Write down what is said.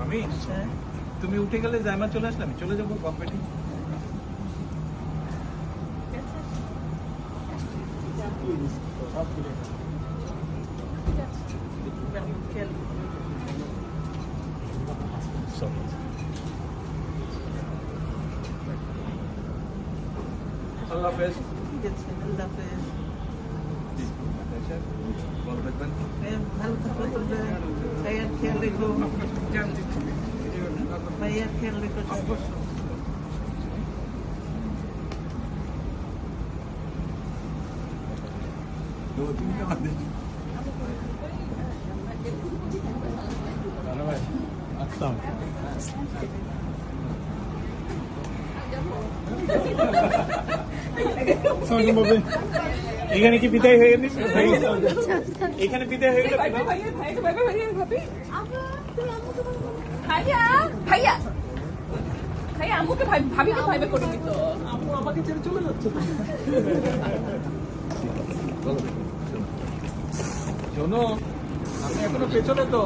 আমি তুমি উঠে গেলে জায়মা চলে আসলে আমি চলে যাবো কম্পিটি। আল্লাহ হাফেজ। আল্লাহ হাফেজ। ভালো থাকবেন। ভালো থাকবে, ভাইয়ার খেয়াল রেখো, ভাইয়ার খেয়াল রেখো অবশ্যই। এখানে কি বিদায় হয়ে গেছে? এখানে বিদায় হয়ে গেল। আম্মুকে ভাবিকে ভাইবে করে দিত। আম্মু আমাকে ছেড়ে চলে যাচ্ছে। শোনো, আমি এখনো পেছনে তো।